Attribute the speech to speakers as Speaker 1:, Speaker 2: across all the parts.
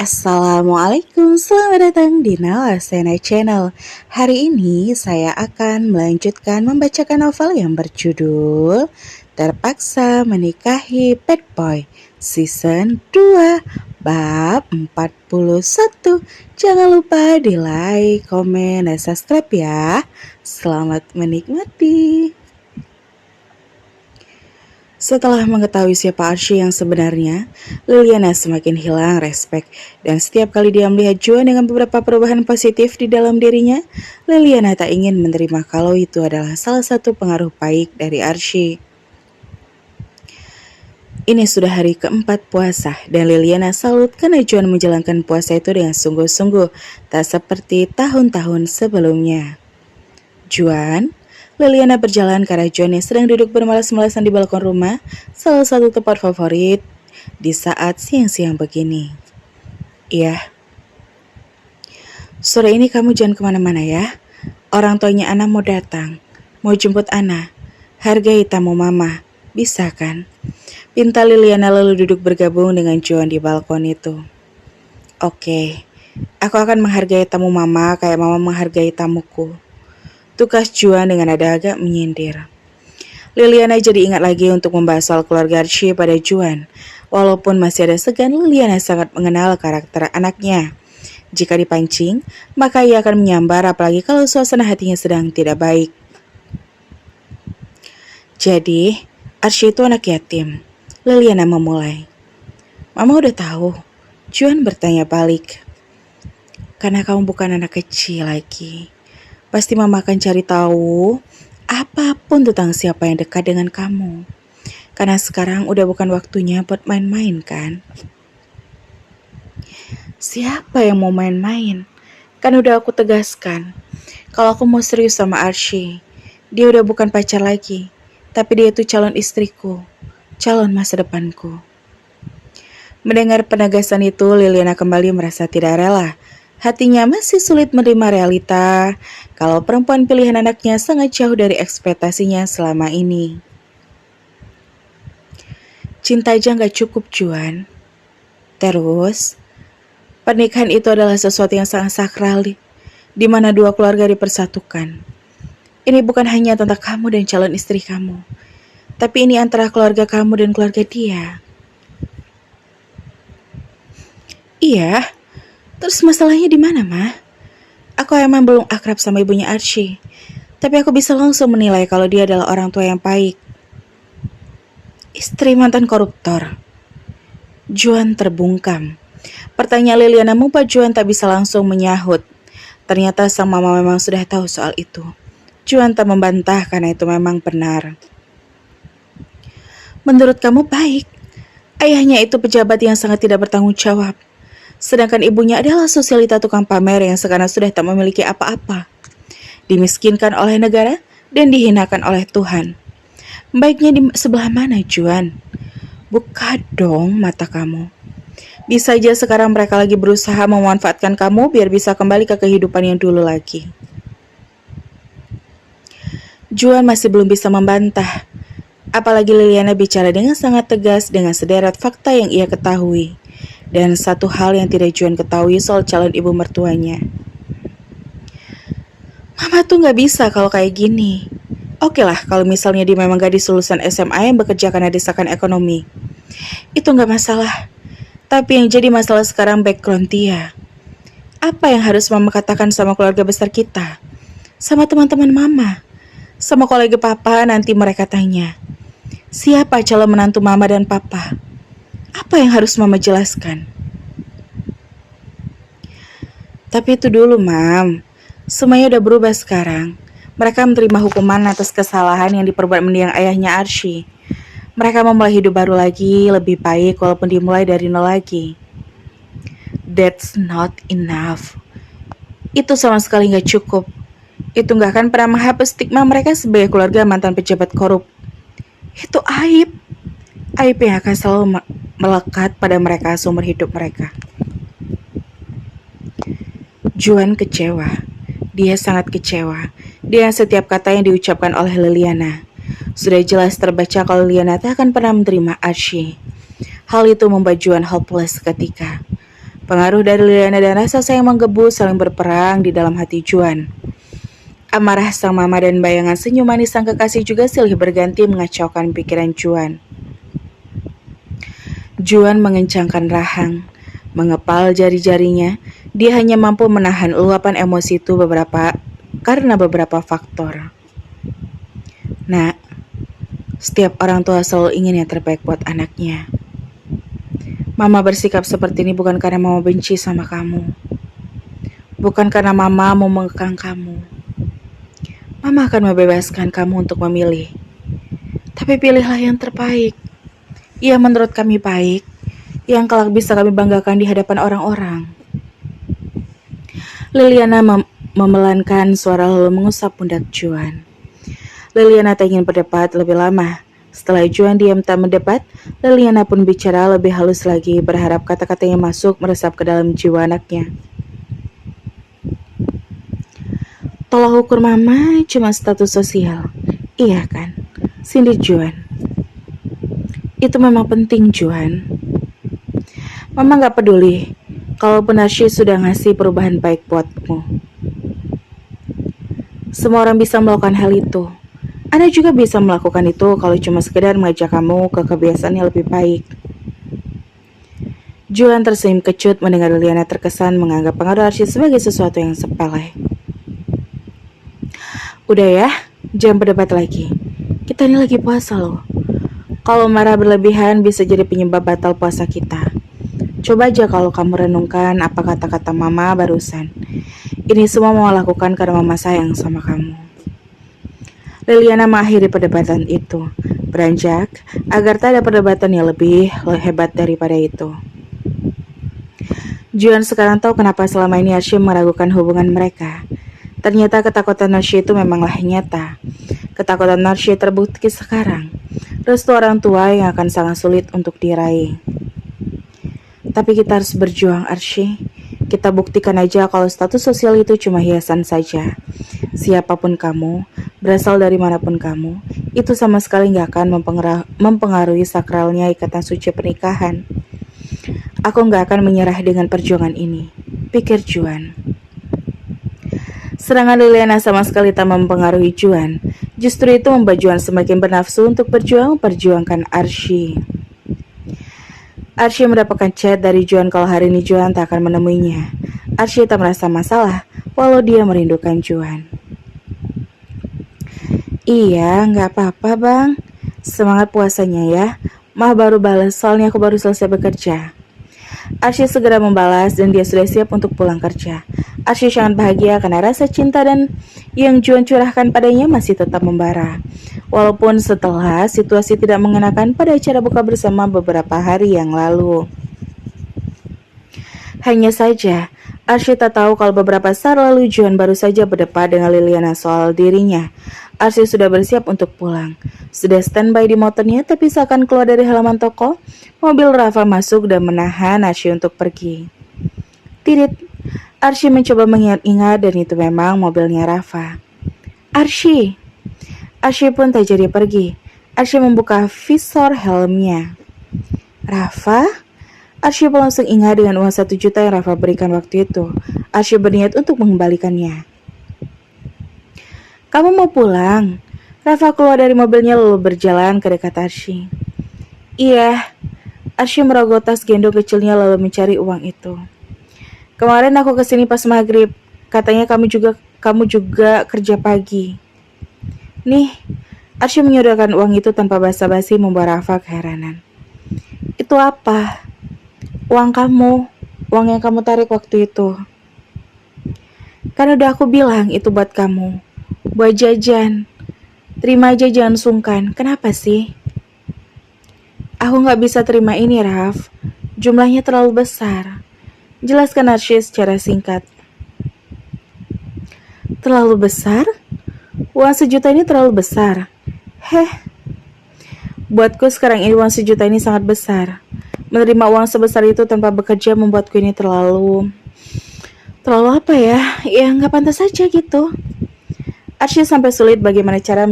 Speaker 1: Assalamualaikum, selamat datang di Nalasena Channel. Hari ini saya akan melanjutkan membacakan novel yang berjudul Terpaksa Menikahi Bad Boy Season 2 Bab 41. Jangan lupa di like, komen, dan subscribe ya. Selamat menikmati. Setelah mengetahui siapa Archie yang sebenarnya, Liliana semakin hilang respek. Dan setiap kali dia melihat Juan dengan beberapa perubahan positif di dalam dirinya, Liliana tak ingin menerima kalau itu adalah salah satu pengaruh baik dari Archie. Ini sudah hari keempat puasa, dan Liliana salut karena Juan menjalankan puasa itu dengan sungguh-sungguh, tak seperti tahun-tahun sebelumnya. Juan, Liliana berjalan ke arah John yang sedang duduk bermalas-malasan di balkon rumah, salah satu tempat favorit di saat siang-siang begini. Iya. Sore ini kamu jangan kemana-mana ya. Orang tuanya Ana mau datang. Mau jemput Ana. Hargai tamu mama. Bisa kan? Pinta Liliana lalu duduk bergabung dengan John di balkon itu. Oke. Aku akan menghargai tamu mama kayak mama menghargai tamuku. Tukas Juan dengan nada agak menyindir. Liliana jadi ingat lagi untuk membahas soal keluarga Archie pada Juan. Walaupun masih ada segan, Liliana sangat mengenal karakter anaknya. Jika dipancing, maka ia akan menyambar apalagi kalau suasana hatinya sedang tidak baik. Jadi, Archie itu anak yatim. Liliana memulai. Mama udah tahu. Juan bertanya balik. Karena kamu bukan anak kecil lagi. Pasti mama akan cari tahu apapun tentang siapa yang dekat dengan kamu. Karena sekarang udah bukan waktunya buat main-main kan? Siapa yang mau main-main? Kan udah aku tegaskan. Kalau aku mau serius sama Archie, dia udah bukan pacar lagi. Tapi dia itu calon istriku, calon masa depanku. Mendengar penegasan itu, Liliana kembali merasa tidak rela. Hatinya masih sulit menerima realita kalau perempuan pilihan anaknya sangat jauh dari ekspektasinya selama ini. Cinta aja gak cukup, Juan. Terus, pernikahan itu adalah sesuatu yang sangat sakral di mana dua keluarga dipersatukan. Ini bukan hanya tentang kamu dan calon istri kamu, tapi ini antara keluarga kamu dan keluarga dia. Iya. Terus masalahnya di mana, Ma? Aku emang belum akrab sama ibunya Archie, tapi aku bisa langsung menilai kalau dia adalah orang tua yang baik. Istri mantan koruptor. Juan terbungkam. Pertanyaan Liliana membuat Juan tak bisa langsung menyahut. Ternyata sang mama memang sudah tahu soal itu. Juan tak membantah karena itu memang benar. Menurut kamu baik. Ayahnya itu pejabat yang sangat tidak bertanggung jawab. Sedangkan ibunya adalah sosialita tukang pamer yang sekarang sudah tak memiliki apa-apa. Dimiskinkan oleh negara dan dihinakan oleh Tuhan. Baiknya di sebelah mana, Juan? Buka dong mata kamu. Bisa aja sekarang mereka lagi berusaha memanfaatkan kamu biar bisa kembali ke kehidupan yang dulu lagi. Juan masih belum bisa membantah. Apalagi Liliana bicara dengan sangat tegas dengan sederet fakta yang ia ketahui. Dan satu hal yang tidak Juan ketahui soal calon ibu mertuanya. Mama tuh gak bisa kalau kayak gini. Oke lah kalau misalnya dia memang gadis lulusan SMA yang bekerja karena desakan ekonomi. Itu gak masalah. Tapi yang jadi masalah sekarang background dia. Apa yang harus mama katakan sama keluarga besar kita? Sama teman-teman mama? Sama kolega papa nanti mereka tanya. Siapa calon menantu mama dan papa? Apa yang harus mama jelaskan? Tapi itu dulu, Mam. Semuanya udah berubah sekarang. Mereka menerima hukuman atas kesalahan yang diperbuat mendiang ayahnya Archie. Mereka memulai hidup baru lagi, lebih baik walaupun dimulai dari nol lagi. That's not enough. Itu sama sekali gak cukup. Itu gak akan pernah menghapus stigma mereka sebagai keluarga mantan pejabat korup. Itu aib. Aib yang akan selalu melekat pada mereka seumur hidup mereka. Juan kecewa. Dia sangat kecewa dengan setiap kata yang diucapkan oleh Liliana. Sudah jelas terbaca kalau Liliana tak akan pernah menerima Archie. Hal itu membuat Juan hopeless seketika. Pengaruh dari Liliana dan rasa sayang menggebu saling berperang di dalam hati Juan. Amarah sang mama dan bayangan senyum manis sang kekasih juga silih berganti mengacaukan pikiran Juan. Juan mengencangkan rahang, mengepal jari-jarinya. Dia hanya mampu menahan luapan emosi itu karena beberapa faktor. Nak, setiap orang tua selalu ingin yang terbaik buat anaknya. Mama bersikap seperti ini bukan karena mama benci sama kamu. Bukan karena mama mau mengekang kamu. Mama akan membebaskan kamu untuk memilih. Tapi pilihlah yang terbaik. Yang menurut kami baik. Yang kelak bisa kami banggakan di hadapan orang-orang. Liliana memelankan suara lalu mengusap pundak Juan. Liliana tak ingin berdebat lebih lama. Setelah Juan diam tak mendebat, Liliana pun bicara lebih halus lagi, berharap kata-katanya masuk meresap ke dalam jiwa anaknya. Tolak ukur mama cuma status sosial. Iya kan? Sindir Juan. Itu memang penting, Juan. Mama gak peduli. Kalaupun Arsy sudah ngasih perubahan baik buatmu. Semua orang bisa melakukan hal itu. Anda juga bisa melakukan itu kalau cuma sekedar mengajak kamu ke kebiasaan yang lebih baik. Juan tersenyum kecut mendengar Liliana terkesan menganggap pengaruh Arsy sebagai sesuatu yang sepele. Udah ya, jangan berdebat lagi. Kita ini lagi puasa loh. Kalau marah berlebihan bisa jadi penyebab batal puasa kita. Coba aja kalau kamu renungkan apa kata-kata mama barusan. Ini semua mau lakukan karena mama sayang sama kamu. Liliana mengakhiri perdebatan itu, beranjak agar tak ada perdebatan yang lebih hebat daripada itu. Juan sekarang tahu kenapa selama ini Arsy meragukan hubungan mereka. Ternyata ketakutan Arsy itu memanglah nyata. Ketakutan Arsy terbukti sekarang. Restu orang tua yang akan sangat sulit untuk diraih. Tapi kita harus berjuang, Arsy. Kita buktikan aja kalau status sosial itu cuma hiasan saja. Siapapun kamu, berasal dari manapun kamu, itu sama sekali gak akan mempengaruhi sakralnya ikatan suci pernikahan. Aku gak akan menyerah dengan perjuangan ini, pikir Juan. Serangan Liliana sama sekali tak mempengaruhi Juan. Justru itu membuat Juan semakin bernafsu untuk memperjuangkan Arsy. Arsy mendapatkan chat dari Juan kalau hari ini Juan tak akan menemuinya. Arsy tak merasa masalah, walau dia merindukan Juan. Iya, gak apa-apa bang. Semangat puasanya ya. Mah baru balas, soalnya aku baru selesai bekerja. Arsy segera membalas dan dia sudah siap untuk pulang kerja. Arsy sangat bahagia karena rasa cinta dan yang Juan curahkan padanya masih tetap membara. Walaupun setelah situasi tidak mengenakan pada acara buka bersama beberapa hari yang lalu. Hanya saja, Arsy tak tahu kalau beberapa saat lalu Juan baru saja berdebat dengan Liliana soal dirinya. Arsy sudah bersiap untuk pulang. Sudah standby di motornya, tapi seakan keluar dari halaman toko, mobil Rafa masuk dan menahan Arsy untuk pergi. Tirit, Arsy mencoba mengingat-ingat dan itu memang mobilnya Rafa. Arsy pun tak jadi pergi. Arsy membuka visor helmnya. Rafa? Arsy pun langsung ingat dengan uang 1 juta yang Rafa berikan waktu itu. Arsy berniat untuk mengembalikannya. Kamu mau pulang? Rafa keluar dari mobilnya lalu berjalan ke dekat Arsy. Iya. Arsy merogoh tas gendong kecilnya lalu mencari uang itu. Kemarin aku kesini pas maghrib. Katanya kamu juga kerja pagi. Nih, Arsy menyodorkan uang itu tanpa basa-basi membuat Rafa keheranan. Itu apa? Uang kamu, uang yang kamu tarik waktu itu. Kan udah aku bilang itu buat kamu. Buat jajan. Terima aja jangan sungkan. Kenapa sih? Aku gak bisa terima ini, Raf. Jumlahnya terlalu besar. Jelaskan Arsy secara singkat. Terlalu besar? Uang 1 juta ini terlalu besar. Buatku sekarang ini uang 1 juta ini sangat besar. Menerima uang sebesar itu tanpa bekerja membuatku ini terlalu apa ya? Ya gak pantas saja gitu. Arsy sampai sulit bagaimana cara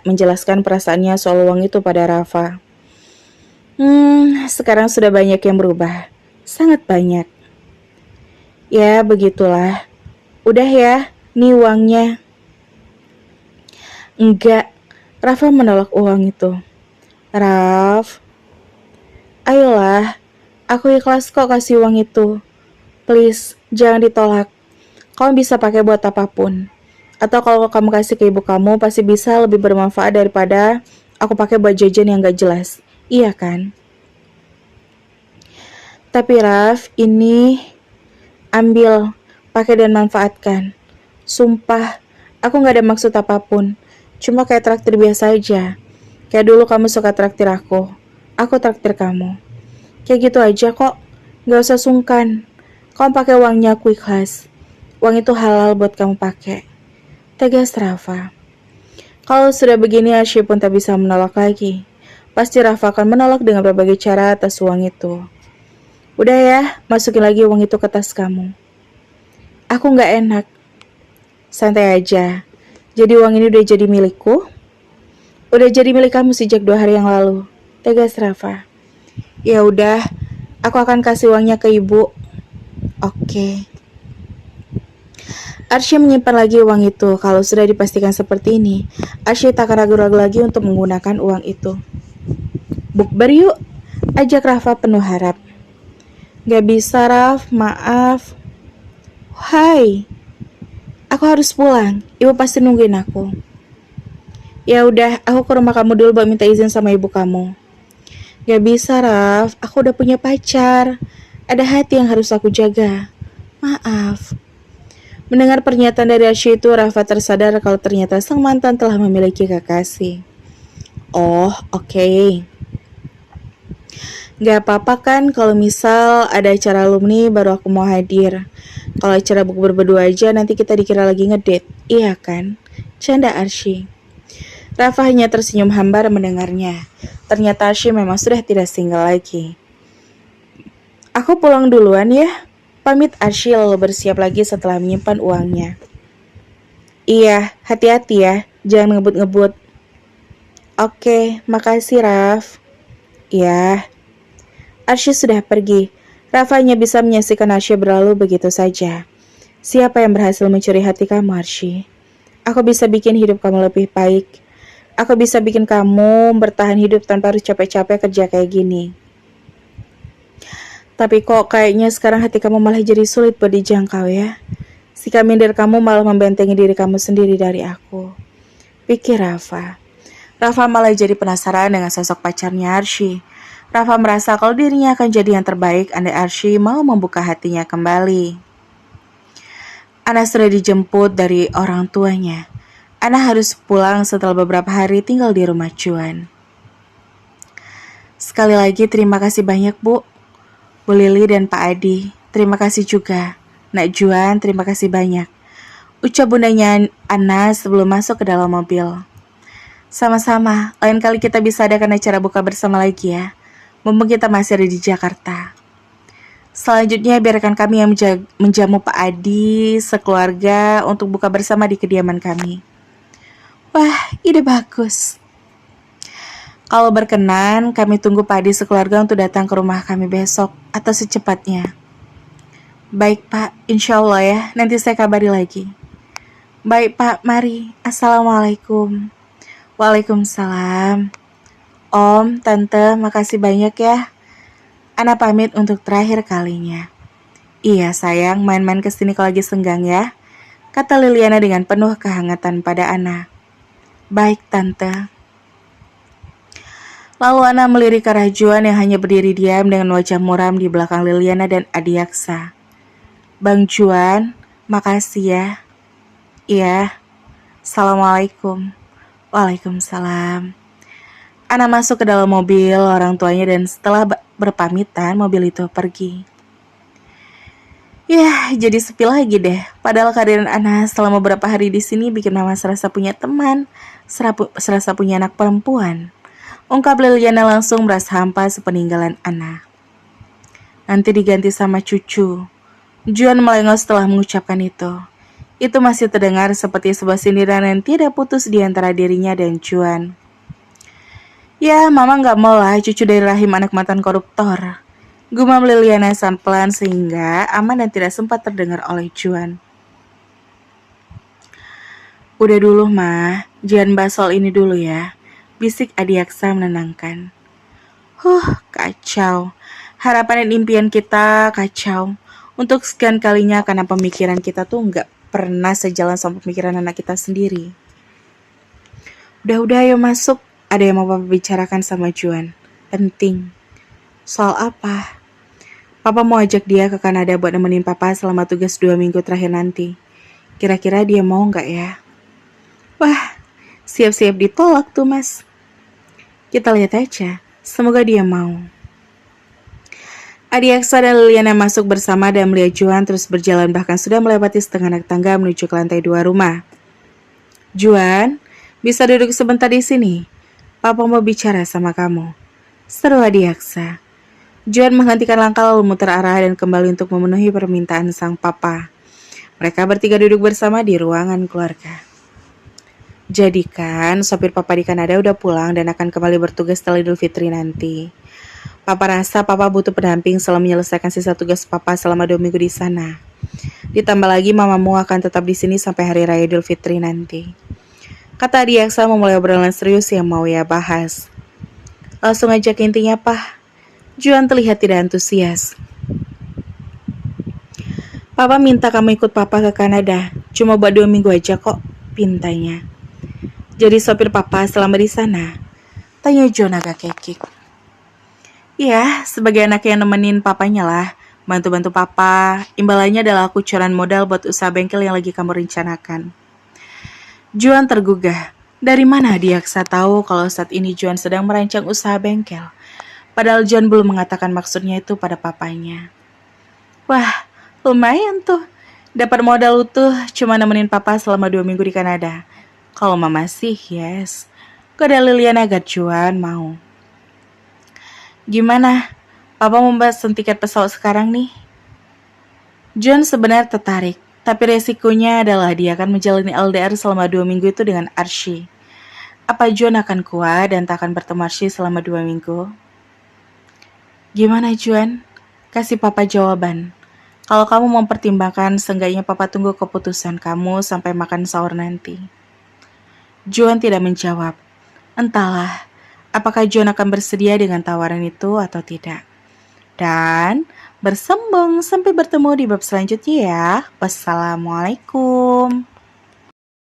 Speaker 1: menjelaskan perasaannya soal uang itu pada Rafa. Sekarang sudah banyak yang berubah. Sangat banyak. Ya, begitulah. Udah ya, nih uangnya. Enggak, Rafa menolak uang itu. Raf, ayolah, aku ikhlas kok kasih uang itu. Please, jangan ditolak. Kamu bisa pakai buat apapun. Atau kalau kamu kasih ke ibu kamu, pasti bisa lebih bermanfaat daripada aku pakai buat jajan yang gak jelas. Iya kan? Tapi Raf, ini ambil, pakai dan manfaatkan. Sumpah, aku gak ada maksud apapun. Cuma kayak traktir biasa aja. Kayak dulu kamu suka traktir aku traktir kamu. Kayak gitu aja kok, gak usah sungkan. Kamu pakai uangnya aku ikhlas. Uang itu halal buat kamu pakai. Tegas Rafa. Kalau sudah begini Arsy pun tak bisa menolak lagi. Pasti Rafa akan menolak dengan berbagai cara atas uang itu. Udah ya, masukin lagi uang itu ke tas kamu. Aku gak enak. Santai aja. Jadi uang ini udah jadi milikku? Udah jadi milik kamu sejak 2 hari yang lalu. Tegas Rafa. Ya udah, aku akan kasih uangnya ke ibu. Oke. Arsy menyimpan lagi uang itu. Kalau sudah dipastikan seperti ini, Arsy tak akan ragu-ragu lagi untuk menggunakan uang itu. Bukber yuk, ajak Rafa penuh harap. Gak bisa Raf, maaf. Hai, aku harus pulang. Ibu pasti nungguin aku. Ya udah, aku ke rumah kamu dulu buat minta izin sama ibu kamu. Gak bisa Raf, aku udah punya pacar. Ada hati yang harus aku jaga. Maaf. Mendengar pernyataan dari Arsy itu, Rafa tersadar kalau ternyata sang mantan telah memiliki kekasih. Oh, oke. Gak apa-apa kan kalau misal ada acara alumni baru aku mau hadir. Kalau acara bukber berdua aja nanti kita dikira lagi ngedate. Iya kan? Canda Arsy. Rafa hanya tersenyum hambar mendengarnya. Ternyata Arsy memang sudah tidak single lagi. Aku pulang duluan ya. Pamit Arsy lalu bersiap lagi setelah menyimpan uangnya. Iya, hati-hati ya. Jangan ngebut-ngebut. Oke, makasih Raf. Ya, Arsy sudah pergi. Rafa hanya bisa menyaksikan Arsy berlalu begitu saja. Siapa yang berhasil mencuri hati kamu, Arsy? Aku bisa bikin hidup kamu lebih baik. Aku bisa bikin kamu bertahan hidup tanpa harus capek-capek kerja kayak gini. Tapi kok kayaknya sekarang hati kamu malah jadi sulit buat dijangkau ya. Sikap minder kamu malah membentengi diri kamu sendiri dari aku. Pikir Rafa. Rafa malah jadi penasaran dengan sosok pacarnya Arsy. Rafa merasa kalau dirinya akan jadi yang terbaik andai Arsy mau membuka hatinya kembali. Ana sudah dijemput dari orang tuanya. Ana harus pulang setelah beberapa hari tinggal di rumah Juan. Sekali lagi terima kasih banyak Bu. Bu Lili dan Pak Adi, terima kasih juga. Nak Juan, terima kasih banyak. Ucap bundanya Ana sebelum masuk ke dalam mobil. Sama-sama, lain kali kita bisa adakan acara buka bersama lagi ya. Mumpung kita masih ada di Jakarta. Selanjutnya biarkan kami yang menjamu Pak Adi sekeluarga untuk buka bersama di kediaman kami. Wah, ide bagus. Kalau berkenan, kami tunggu Pak Adi sekeluarga untuk datang ke rumah kami besok atau secepatnya. Baik Pak, insya Allah ya, nanti saya kabari lagi. Baik Pak, mari. Assalamualaikum. Waalaikumsalam. Om, Tante, makasih banyak ya. Ana pamit untuk terakhir kalinya. Iya sayang, main-main kesini kalau lagi senggang ya, kata Liliana dengan penuh kehangatan pada Ana. Baik Tante. Lalu Ana melirik ke arah Juan yang hanya berdiri diam dengan wajah muram di belakang Liliana dan Adiaksa. Bang Juan, makasih ya. Iya. Assalamualaikum. Waalaikumsalam. Ana masuk ke dalam mobil orang tuanya dan setelah berpamitan mobil itu pergi. Ya, jadi sepi lagi deh. Padahal kehadiran Ana selama beberapa hari di sini bikin Mama serasa punya teman, serasa punya anak perempuan. Ungkap Liliana langsung merasa hampa sepeninggalan Ana. Nanti diganti sama cucu. Juan melengos setelah mengucapkan itu. Itu masih terdengar seperti sebuah sindiran yang tidak putus di antara dirinya dan Juan. Ya, Mama gak mau lah cucu dari rahim anak mantan koruptor. Gumam Liliana sangat pelan sehingga aman dan tidak sempat terdengar oleh Juan. Udah dulu, Ma. Jangan bahas soal ini dulu ya. Bisik Adiaksa menenangkan. Kacau. Harapan dan impian kita kacau. Untuk sekian kalinya karena pemikiran kita tuh nggak pernah sejalan sama pemikiran anak kita sendiri. Udah, ayo masuk. Ada yang mau Papa bicarakan sama Juan. Penting. Soal apa? Papa mau ajak dia ke Kanada buat nemenin Papa selama tugas 2 minggu terakhir nanti. Kira-kira dia mau nggak ya? Wah, siap-siap ditolak tuh, Mas. Kita lihat aja. Semoga dia mau. Adiaksa dan Liliana masuk bersama dan melihat Juan terus berjalan bahkan sudah melewati setengah tangga menuju ke lantai 2 rumah. Juan, bisa duduk sebentar di sini. Papa mau bicara sama kamu. Seru Adiaksa. Juan menghentikan langkah lalu muter arah dan kembali untuk memenuhi permintaan sang papa. Mereka bertiga duduk bersama di ruangan keluarga. Jadi kan, sopir papa di Kanada udah pulang dan akan kembali bertugas setelah Idul Fitri nanti. Papa rasa papa butuh pendamping selama menyelesaikan sisa tugas papa selama 2 minggu di sana. Ditambah lagi mamamu akan tetap di sini sampai hari raya Idul Fitri nanti. Kata Adiaksa memulai obrolan serius yang mau ia bahas. Langsung aja ke intinya, Pak. Juan terlihat tidak antusias. Papa minta kamu ikut papa ke Kanada. Cuma buat 2 minggu aja kok, pintanya. Jadi sopir papa selama di sana? Tanya John agak kekik. Ya, sebagai anak yang nemenin papanya lah. Bantu-bantu papa. Imbalannya adalah kucuran modal buat usaha bengkel yang lagi kamu rencanakan. Juan tergugah. Dari mana Adiaksa tahu kalau saat ini Juan sedang merancang usaha bengkel? Padahal John belum mengatakan maksudnya itu pada papanya. Wah, lumayan tuh. Dapat modal utuh cuma nemenin papa selama 2 minggu di Kanada. Kalau mama sih, yes. Gak ada Liliana agak Juan mau. Gimana? Papa mau pesen tiket pesawat sekarang nih? John sebenarnya tertarik, tapi resikonya adalah dia akan menjalani LDR selama 2 minggu itu dengan Archie. Apa John akan kuat dan tak akan bertemu Archie selama 2 minggu? Gimana Juan? Kasih papa jawaban. Kalau kamu mempertimbangkan, seenggaknya papa tunggu keputusan kamu sampai makan sahur nanti. Juan tidak menjawab. Entahlah, apakah Juan akan bersedia dengan tawaran itu atau tidak. Dan bersambung sampai bertemu di bab selanjutnya ya. Wassalamualaikum.